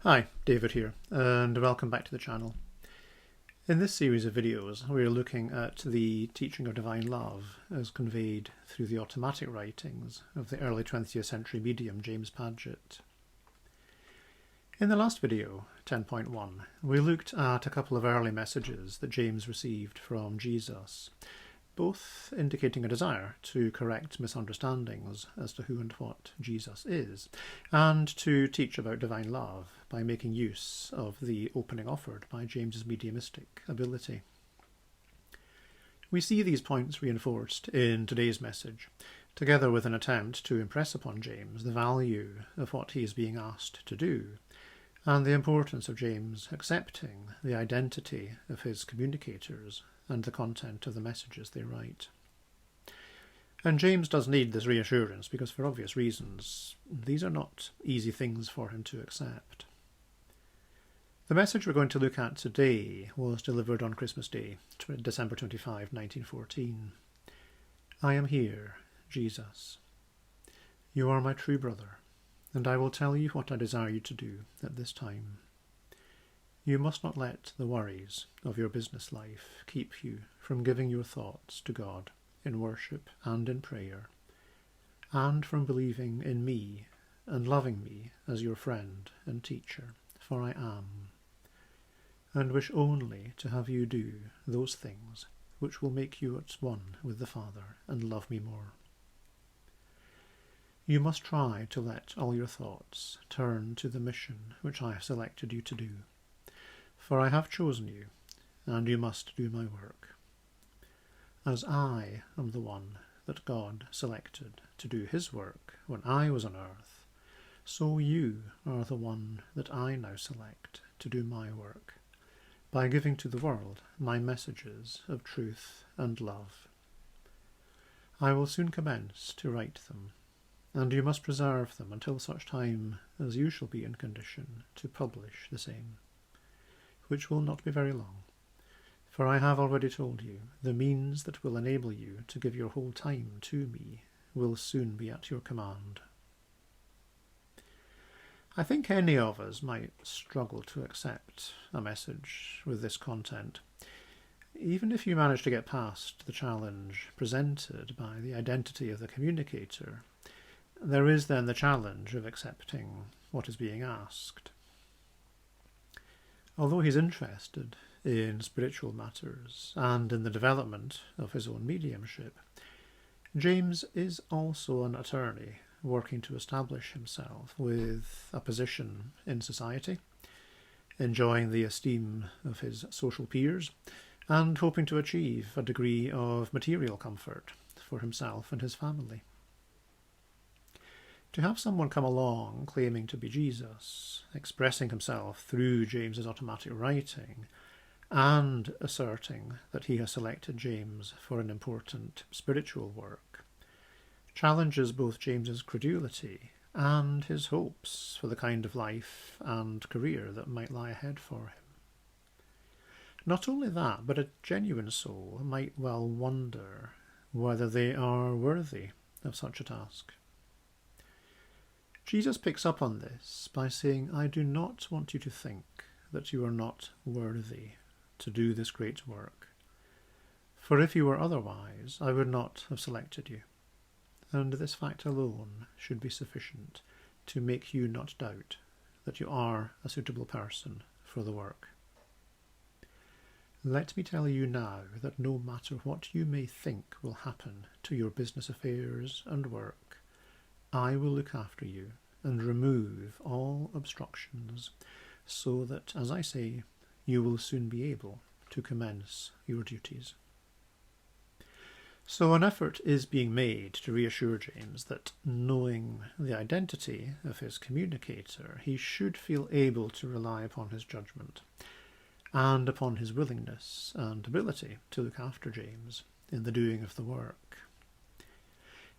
Hi, David here, and welcome back to the channel. In this series of videos, we are looking at the teaching of divine love as conveyed through the automatic writings of the early 20th century medium James Padgett. In the last video, 10.1, we looked at a couple of early messages that James received from Jesus, both indicating a desire to correct misunderstandings as to who and what Jesus is, and to teach about divine love by making use of the opening offered by James's mediumistic ability. We see these points reinforced in today's message, together with an attempt to impress upon James the value of what he is being asked to do, and the importance of James accepting the identity of his communicators and the content of the messages they write. And James does need this reassurance because, for obvious reasons, these are not easy things for him to accept. The message we're going to look at today was delivered on Christmas Day, December 25, 1914. I am here, Jesus. You are my true brother, and I will tell you what I desire you to do at this time. You must not let the worries of your business life keep you from giving your thoughts to God in worship and in prayer, and from believing in me and loving me as your friend and teacher, for I am, and wish only to have you do those things which will make you at one with the Father and love me more. You must try to let all your thoughts turn to the mission which I have selected you to do. For I have chosen you, and you must do my work. As I am the one that God selected to do his work when I was on earth, so you are the one that I now select to do my work, by giving to the world my messages of truth and love. I will soon commence to write them, and you must preserve them until such time as you shall be in condition to publish the same, which will not be very long, for I have already told you the means that will enable you to give your whole time to me will soon be at your command. I think any of us might struggle to accept a message with this content, even if you manage to get past the challenge presented by the identity of the communicator. There is then the challenge of accepting what is being asked. Although he's interested in spiritual matters and in the development of his own mediumship, James is also an attorney working to establish himself with a position in society, enjoying the esteem of his social peers, and hoping to achieve a degree of material comfort for himself and his family. To have someone come along claiming to be Jesus, expressing himself through James's automatic writing, and asserting that he has selected James for an important spiritual work, challenges both James's credulity and his hopes for the kind of life and career that might lie ahead for him. Not only that, but a genuine soul might well wonder whether they are worthy of such a task. Jesus picks up on this by saying, I do not want you to think that you are not worthy to do this great work. For if you were otherwise, I would not have selected you. And this fact alone should be sufficient to make you not doubt that you are a suitable person for the work. Let me tell you now that no matter what you may think will happen to your business affairs and work, I will look after you and remove all obstructions so that, as I say, you will soon be able to commence your duties. So an effort is being made to reassure James that, knowing the identity of his communicator, he should feel able to rely upon his judgment and upon his willingness and ability to look after James in the doing of the work.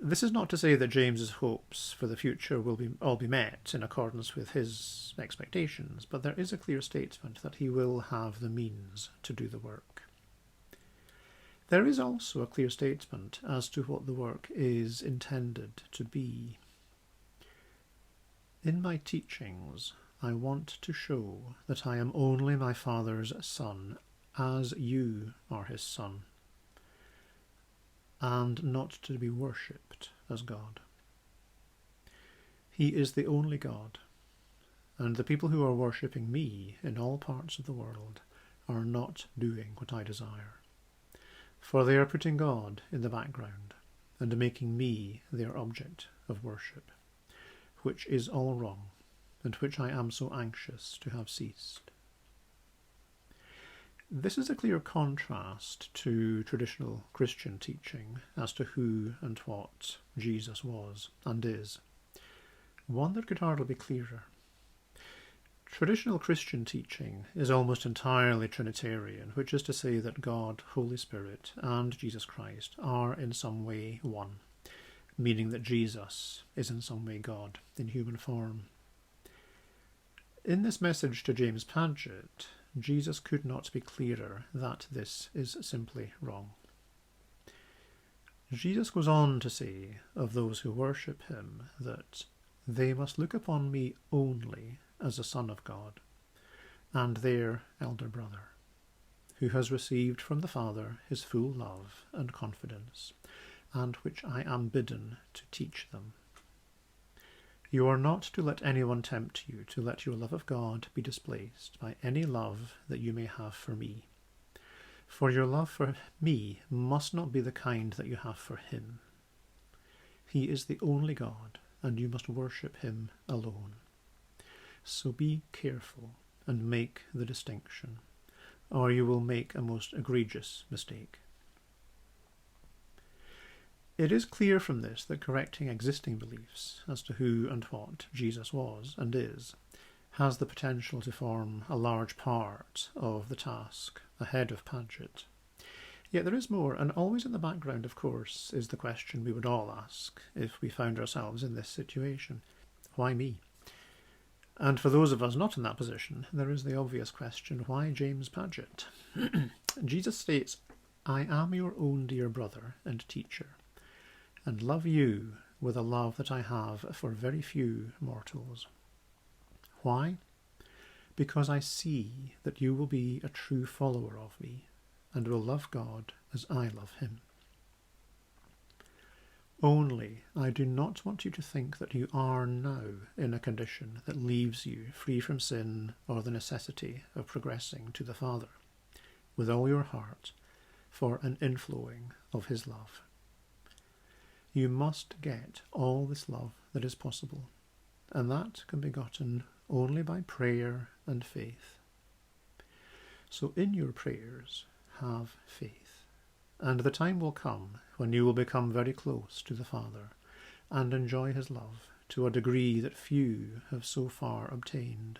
This is not to say that James's hopes for the future will all be met in accordance with his expectations, but there is a clear statement that he will have the means to do the work. There is also a clear statement as to what the work is intended to be. In my teachings, I want to show that I am only my Father's Son, as you are his Son, and not to be worshipped as God. He is the only God, and the people who are worshipping me in all parts of the world are not doing what I desire, for they are putting God in the background and making me their object of worship, which is all wrong, and which I am so anxious to have ceased. This is a clear contrast to traditional Christian teaching as to who and what Jesus was and is, one that could hardly be clearer. Traditional Christian teaching is almost entirely Trinitarian, which is to say that God, Holy Spirit, and Jesus Christ are in some way one, meaning that Jesus is in some way God in human form. In this message to James Padgett, Jesus could not be clearer that this is simply wrong. Jesus goes on to say of those who worship him that they must look upon me only as a son of God, and their elder brother, who has received from the Father his full love and confidence, and which I am bidden to teach them. You are not to let anyone tempt you to let your love of God be displaced by any love that you may have for me. For your love for me must not be the kind that you have for him. He is the only God, and you must worship him alone. So be careful and make the distinction, or you will make a most egregious mistake. It is clear from this that correcting existing beliefs as to who and what Jesus was and is has the potential to form a large part of the task ahead of Padgett. Yet there is more, and always in the background, of course, is the question we would all ask if we found ourselves in this situation. Why me? And for those of us not in that position, there is the obvious question, why James Padgett? Jesus states, I am your own dear brother and teacher, and love you with a love that I have for very few mortals. Why? Because I see that you will be a true follower of me, and will love God as I love him. Only I do not want you to think that you are now in a condition that leaves you free from sin or the necessity of progressing to the Father, with all your heart, for an inflowing of his love. You must get all this love that is possible, and that can be gotten only by prayer and faith. So in your prayers, have faith, and the time will come when you will become very close to the Father and enjoy his love to a degree that few have so far obtained.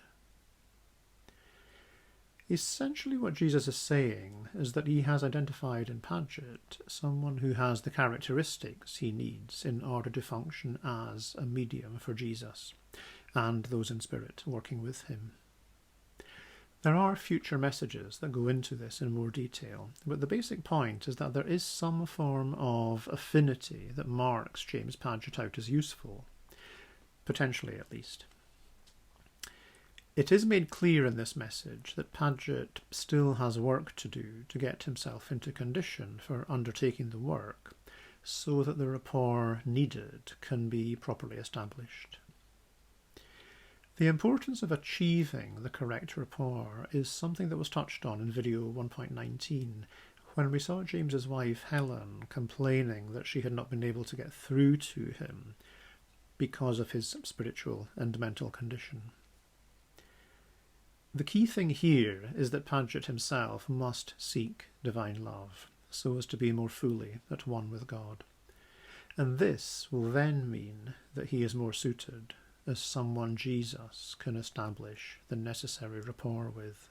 Essentially what Jesus is saying is that he has identified in Padgett someone who has the characteristics he needs in order to function as a medium for Jesus and those in spirit working with him. There are future messages that go into this in more detail, but the basic point is that there is some form of affinity that marks James Padgett out as useful, potentially at least. It is made clear in this message that Padgett still has work to do to get himself into condition for undertaking the work, so that the rapport needed can be properly established. The importance of achieving the correct rapport is something that was touched on in video 1.19, when we saw James's wife Helen complaining that she had not been able to get through to him because of his spiritual and mental condition. The key thing here is that Padgett himself must seek divine love, so as to be more fully at one with God. And this will then mean that he is more suited as someone Jesus can establish the necessary rapport with.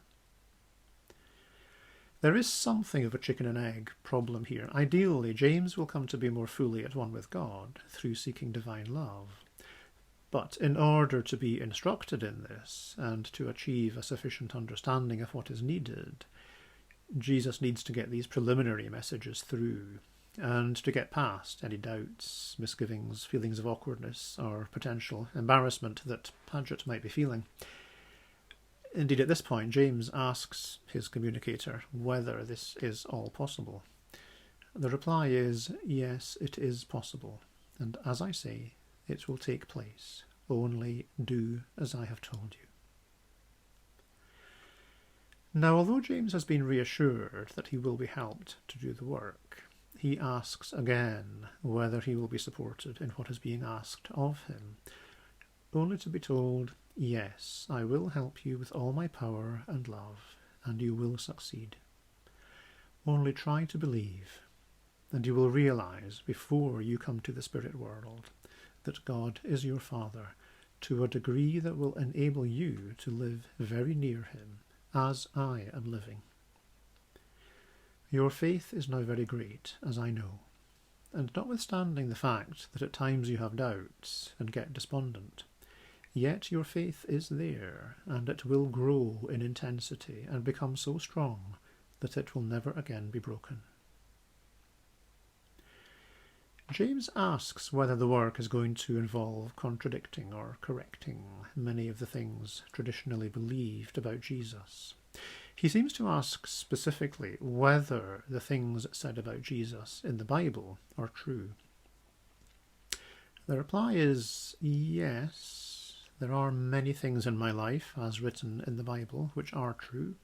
There is something of a chicken and egg problem here. Ideally, James will come to be more fully at one with God through seeking divine love. But in order to be instructed in this and to achieve a sufficient understanding of what is needed, Jesus needs to get these preliminary messages through, and to get past any doubts, misgivings, feelings of awkwardness, or potential embarrassment that Padgett might be feeling. Indeed, at this point, James asks his communicator whether this is all possible. The reply is, yes, it is possible, and as I say, it will take place. Only do as I have told you. Now, although James has been reassured that he will be helped to do the work, he asks again whether he will be supported in what is being asked of him, only to be told, yes, I will help you with all my power and love, and you will succeed. Only try to believe, and you will realize before you come to the spirit world that God is your Father to a degree that will enable you to live very near him, as I am living. Your faith is now very great, as I know, and notwithstanding the fact that at times you have doubts and get despondent, yet your faith is there, and it will grow in intensity and become so strong that it will never again be broken. James asks whether the work is going to involve contradicting or correcting many of the things traditionally believed about Jesus. He seems to ask specifically whether the things said about Jesus in the Bible are true. The reply is yes, there are many things in my life, as written in the Bible, which are true,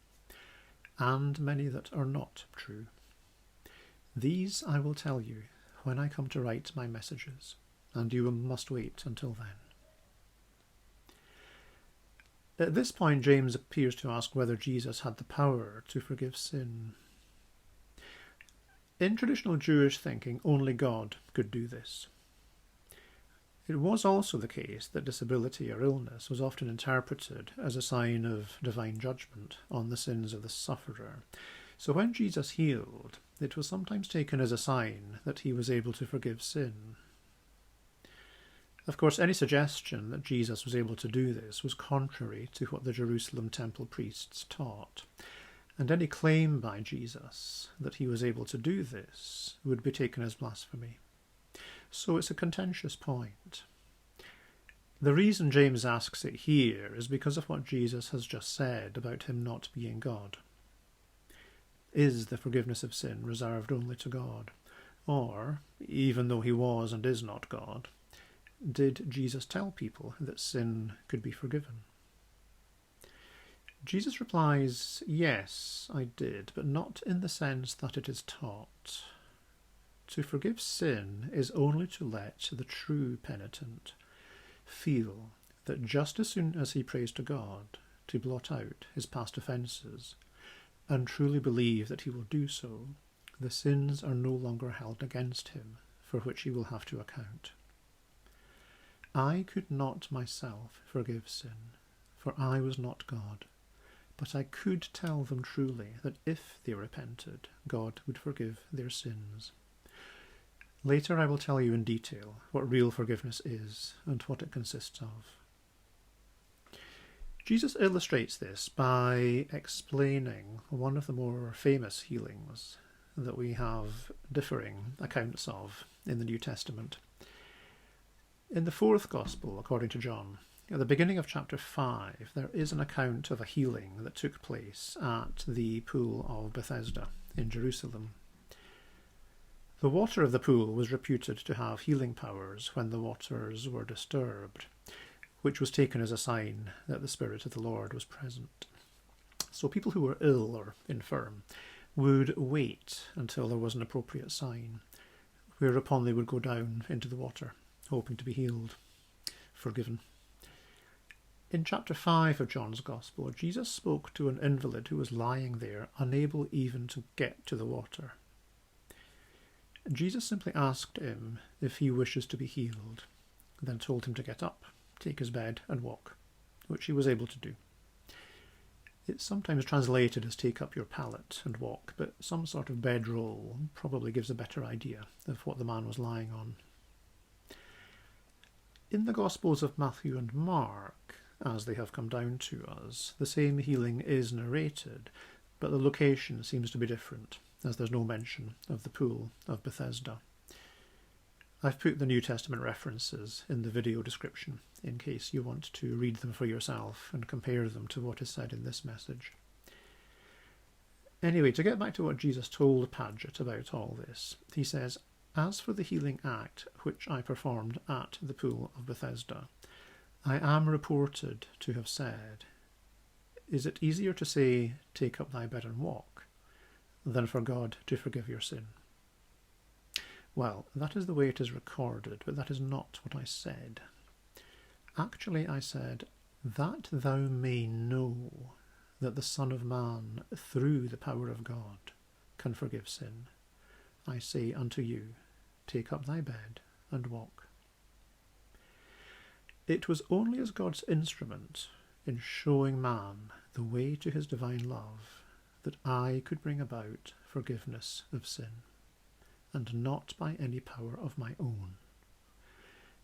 and many that are not true. These I will tell you when I come to write my messages, and you must wait until then. At this point, James appears to ask whether Jesus had the power to forgive sin. In traditional Jewish thinking, only God could do this. It was also the case that disability or illness was often interpreted as a sign of divine judgment on the sins of the sufferer. So when Jesus healed, it was sometimes taken as a sign that he was able to forgive sin. Of course, any suggestion that Jesus was able to do this was contrary to what the Jerusalem temple priests taught, and any claim by Jesus that he was able to do this would be taken as blasphemy. So it's a contentious point. The reason James asks it here is because of what Jesus has just said about him not being God. Is the forgiveness of sin reserved only to God? Or, even though he was and is not God, did Jesus tell people that sin could be forgiven? Jesus replies, yes, I did, but not in the sense that it is taught. To forgive sin is only to let the true penitent feel that just as soon as he prays to God to blot out his past offences, and truly believe that he will do so, the sins are no longer held against him, for which he will have to account. I could not myself forgive sin, for I was not God, but I could tell them truly that if they repented, God would forgive their sins. Later I will tell you in detail what real forgiveness is and what it consists of. Jesus illustrates this by explaining one of the more famous healings that we have differing accounts of in the New Testament. In the fourth Gospel, according to John, at the beginning of chapter 5, there is an account of a healing that took place at the pool of Bethesda in Jerusalem. The water of the pool was reputed to have healing powers when the waters were disturbed, which was taken as a sign that the Spirit of the Lord was present. So people who were ill or infirm would wait until there was an appropriate sign, whereupon they would go down into the water, hoping to be healed, forgiven. In chapter 5 of John's Gospel, Jesus spoke to an invalid who was lying there, unable even to get to the water. Jesus simply asked him if he wishes to be healed, then told him to get up, take his bed and walk, which he was able to do. It's sometimes translated as take up your pallet and walk, but some sort of bedroll probably gives a better idea of what the man was lying on. In the Gospels of Matthew and Mark, as they have come down to us, the same healing is narrated, but the location seems to be different, as there's no mention of the pool of Bethesda. I've put the New Testament references in the video description in case you want to read them for yourself and compare them to what is said in this message. Anyway, to get back to what Jesus told Padgett about all this, he says, "As for the healing act which I performed at the pool of Bethesda, I am reported to have said, is it easier to say, 'Take up thy bed and walk,' than for God to forgive your sin?" Well, that is the way it is recorded, but that is not what I said. Actually, I said, "That thou may know that the Son of Man, through the power of God, can forgive sin, I say unto you, take up thy bed and walk." It was only as God's instrument in showing man the way to his divine love that I could bring about forgiveness of sin, and not by any power of my own.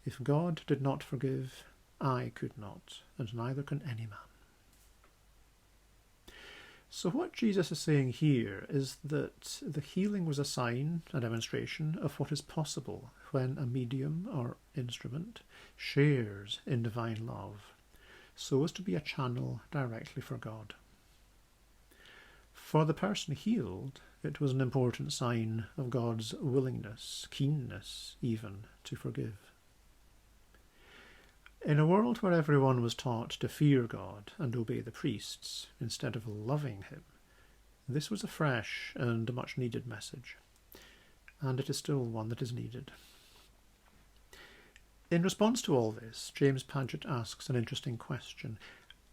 If God did not forgive, I could not, and neither can any man. So what Jesus is saying here is that the healing was a sign, a demonstration of what is possible when a medium or instrument shares in divine love, so as to be a channel directly for God. For the person healed, it was an important sign of God's willingness, keenness even, to forgive. In a world where everyone was taught to fear God and obey the priests instead of loving him, this was a fresh and much needed message, and it is still one that is needed. In response to all this, James Padgett asks an interesting question.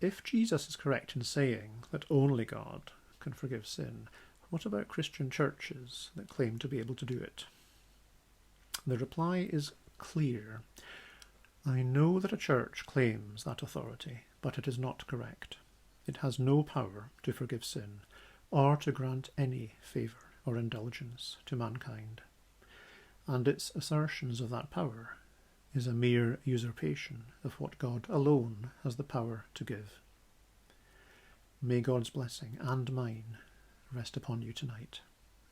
If Jesus is correct in saying that only God can forgive sin, what about Christian churches that claim to be able to do it? The reply is clear. I know that a church claims that authority, but it is not correct. It has no power to forgive sin, or to grant any favour or indulgence to mankind, and its assertions of that power is a mere usurpation of what God alone has the power to give. May God's blessing and mine rest upon you tonight,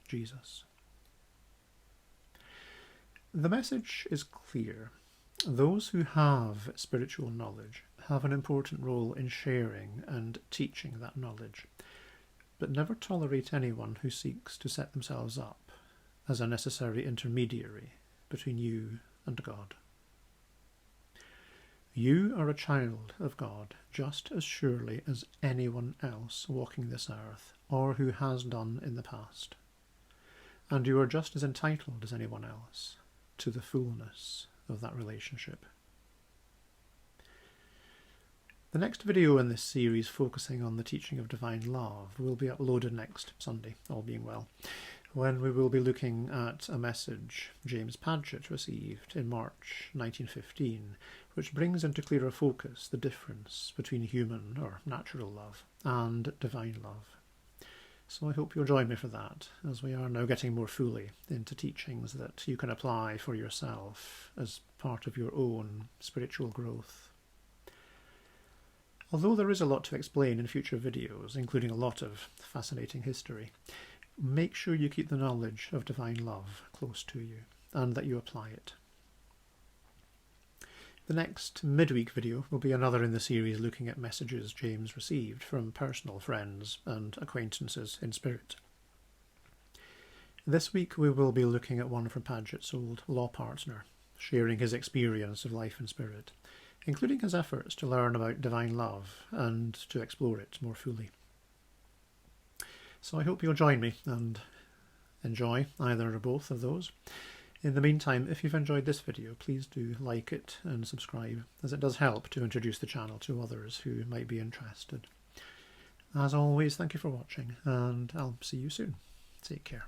Jesus. The message is clear. Those who have spiritual knowledge have an important role in sharing and teaching that knowledge, but never tolerate anyone who seeks to set themselves up as a necessary intermediary between you and God. You are a child of God just as surely as anyone else walking this earth, or who has done in the past, and you are just as entitled as anyone else to the fullness of that relationship. The next video in this series, focusing on the teaching of divine love, will be uploaded next Sunday, all being well, when we will be looking at a message James Padgett received in March 1915, which brings into clearer focus the difference between human or natural love and divine love. So I hope you'll join me for that, as we are now getting more fully into teachings that you can apply for yourself as part of your own spiritual growth. Although there is a lot to explain in future videos, including a lot of fascinating history, make sure you keep the knowledge of divine love close to you, and that you apply it. The next midweek video will be another in the series looking at messages James received from personal friends and acquaintances in spirit. This week we will be looking at one from Padgett's old law partner, sharing his experience of life in spirit, including his efforts to learn about divine love and to explore it more fully. So I hope you'll join me and enjoy either or both of those. In the meantime, if you've enjoyed this video, please do like it and subscribe, as it does help to introduce the channel to others who might be interested. As always, thank you for watching, and I'll see you soon. Take care.